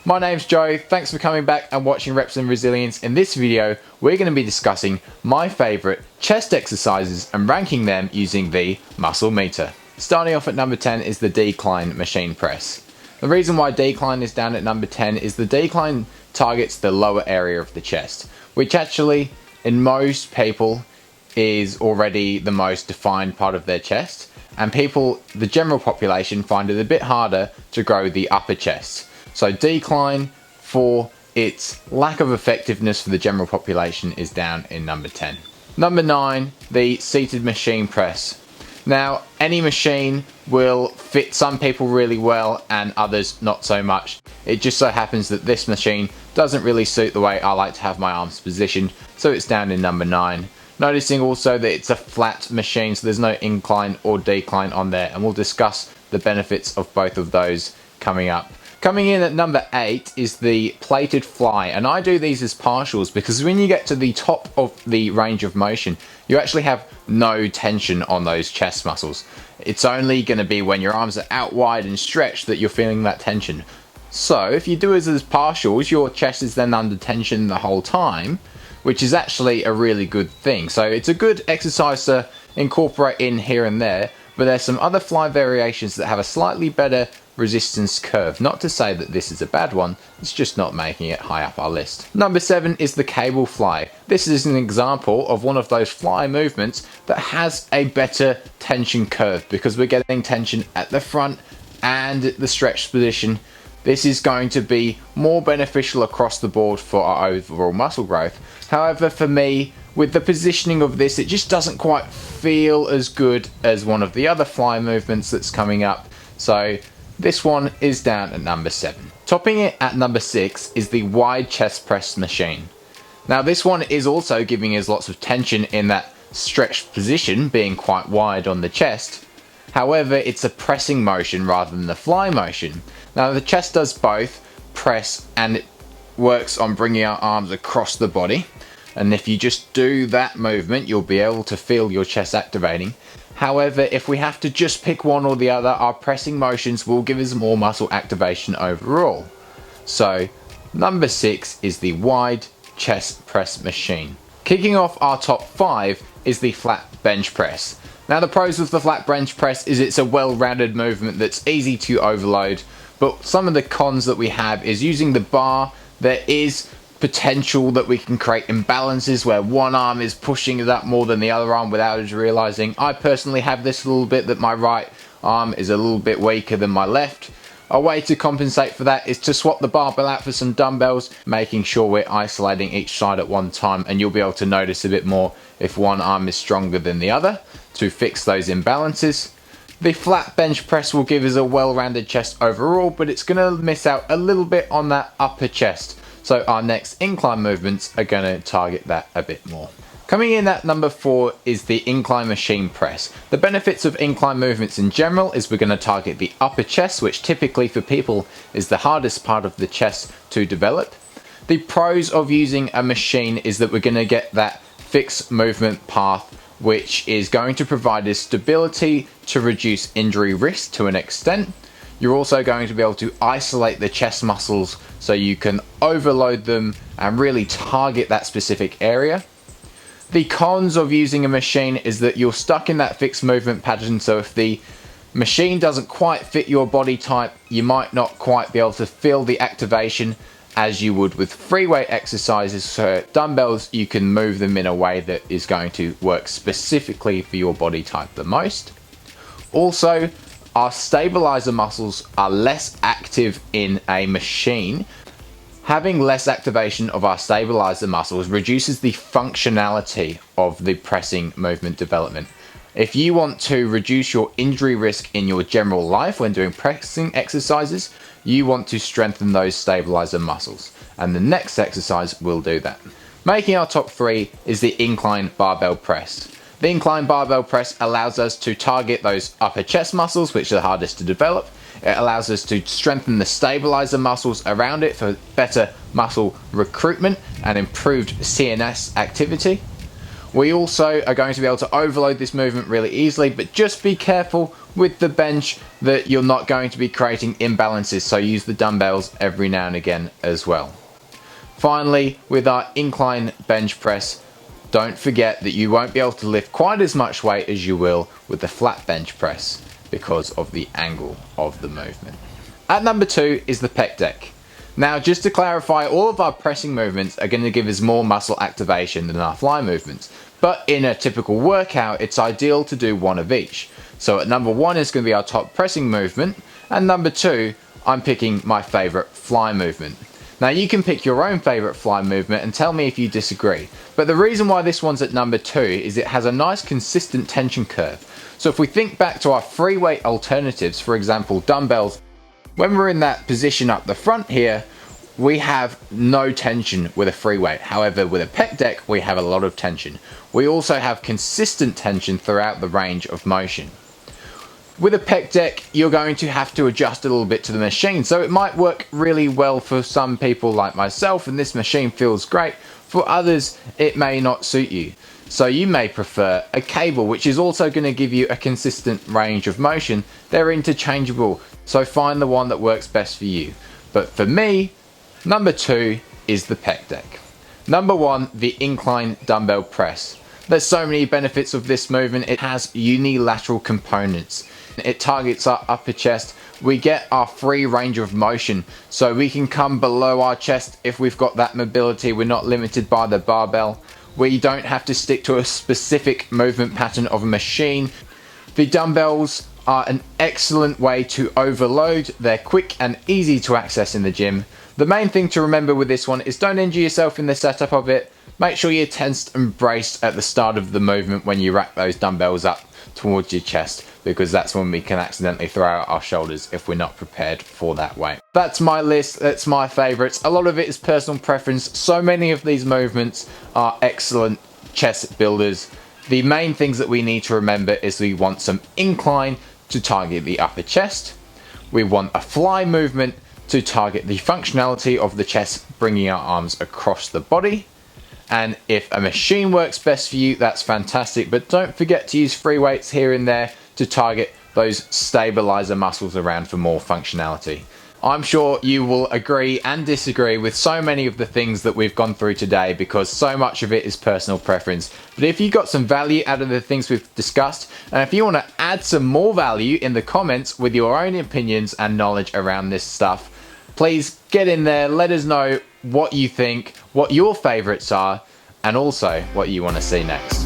My name's Joe, thanks for coming back and watching Reps and Resilience. In this video, we're going to be discussing my favourite chest exercises and ranking them using the muscle meter. Starting off at number 10 is the decline machine press. The reason why decline is down at number 10 is the decline targets the lower area of the chest, which actually, in most people, is already the most defined part of their chest, and people, the general population, find it a bit harder to grow the upper chest. So decline, for its lack of effectiveness for the general population, is down in number 10. Number 9, the seated machine press. Now, any machine will fit some people really well and others not so much. It just so happens that this machine doesn't really suit the way I like to have my arms positioned, so it's down in number 9. Noticing also that it's a flat machine, so there's no incline or decline on there, and we'll discuss the benefits of both of those coming up. Coming in at number 8 is the plated fly, and I do these as partials because when you get to the top of the range of motion, you actually have no tension on those chest muscles. It's only going to be when your arms are out wide and stretched that you're feeling that tension. So if you do it as partials, your chest is then under tension the whole time, which is actually a really good thing. So it's a good exercise to incorporate in here and there, but there's some other fly variations that have a slightly better resistance curve. Not to say that this is a bad one, it's just not making it high up our list. Number 7 is the cable fly. This is an example of one of those fly movements that has a better tension curve because we're getting tension at the front and the stretched position. This is going to be more beneficial across the board for our overall muscle growth. However, for me, with the positioning of this, it just doesn't quite feel as good as one of the other fly movements that's coming up. So this one is down at number 7. Topping it at number 6 is the wide chest press machine. Now this one is also giving us lots of tension in that stretched position, being quite wide on the chest. However, it's a pressing motion rather than the fly motion. Now the chest does both press and it works on bringing our arms across the body. And if you just do that movement, you'll be able to feel your chest activating. However, if we have to just pick one or the other, our pressing motions will give us more muscle activation overall. So, number 6 is the wide chest press machine. Kicking off our top 5 is the flat bench press. Now the pros with the flat bench press is it's a well-rounded movement that's easy to overload, but some of the cons that we have is using the bar. There is potential that we can create imbalances where one arm is pushing it up more than the other arm without us realizing. I personally have this a little bit, that my right arm is a little bit weaker than my left. A way to compensate for that is to swap the barbell out for some dumbbells, making sure we're isolating each side at one time, and you'll be able to notice a bit more if one arm is stronger than the other to fix those imbalances. The flat bench press will give us a well-rounded chest overall, but it's going to miss out a little bit on that upper chest. So our next incline movements are going to target that a bit more. Coming in at number 4 is the incline machine press. The benefits of incline movements in general is we're going to target the upper chest, which typically for people is the hardest part of the chest to develop. The pros of using a machine is that we're going to get that fixed movement path, which is going to provide us stability to reduce injury risk to an extent. You're also going to be able to isolate the chest muscles so you can overload them and really target that specific area. The cons of using a machine is that you're stuck in that fixed movement pattern, so if the machine doesn't quite fit your body type, you might not quite be able to feel the activation as you would with free weight exercises. So dumbbells, you can move them in a way that is going to work specifically for your body type the most. Also, our stabilizer muscles are less active in a machine. Having less activation of our stabilizer muscles reduces the functionality of the pressing movement development. If you want to reduce your injury risk in your general life when doing pressing exercises, you want to strengthen those stabilizer muscles. And the next exercise will do that. Making our top 3 is the incline barbell press. The incline barbell press allows us to target those upper chest muscles, which are the hardest to develop. It allows us to strengthen the stabilizer muscles around it for better muscle recruitment and improved CNS activity. We also are going to be able to overload this movement really easily, but just be careful with the bench that you're not going to be creating imbalances, so use the dumbbells every now and again as well. Finally, with our incline bench press, don't forget that you won't be able to lift quite as much weight as you will with the flat bench press because of the angle of the movement. At number 2 is the pec deck. Now, just to clarify, all of our pressing movements are going to give us more muscle activation than our fly movements. But in a typical workout, it's ideal to do one of each. So at number 1 is going to be our top pressing movement, and number 2, I'm picking my favorite fly movement. Now, you can pick your own favorite fly movement and tell me if you disagree. But the reason why this one's at number 2 is it has a nice consistent tension curve. So if we think back to our free weight alternatives, for example, dumbbells, when we're in that position up the front here, we have no tension with a free weight. However, with a pec deck, we have a lot of tension. We also have consistent tension throughout the range of motion. With a pec deck, you're going to have to adjust a little bit to the machine, so it might work really well for some people like myself, and this machine feels great. For others, it may not suit you. So you may prefer a cable, which is also going to give you a consistent range of motion. They're interchangeable, so find the one that works best for you. But for me, number 2 is the pec deck. Number 1, the incline dumbbell press. There's so many benefits of this movement. It has unilateral components. It targets our upper chest. We get our free range of motion, so we can come below our chest if we've got that mobility. We're not limited by the barbell. We don't have to stick to a specific movement pattern of a machine. The dumbbells are an excellent way to overload. They're quick and easy to access in the gym. The main thing to remember with this one is don't injure yourself in the setup of it. Make sure you're tensed and braced at the start of the movement when you rack those dumbbells up towards your chest, because that's when we can accidentally throw out our shoulders if we're not prepared for that weight. That's my list, that's my favorites. A lot of it is personal preference. So many of these movements are excellent chest builders. The main things that we need to remember is we want some incline to target the upper chest. We want a fly movement to target the functionality of the chest, bringing our arms across the body. And if a machine works best for you, that's fantastic, but don't forget to use free weights here and there to target those stabilizer muscles around for more functionality. I'm sure you will agree and disagree with so many of the things that we've gone through today, because so much of it is personal preference. But if you got some value out of the things we've discussed, and if you want to add some more value in the comments with your own opinions and knowledge around this stuff, please get in there, let us know what you think, what your favorites are, and also what you want to see next.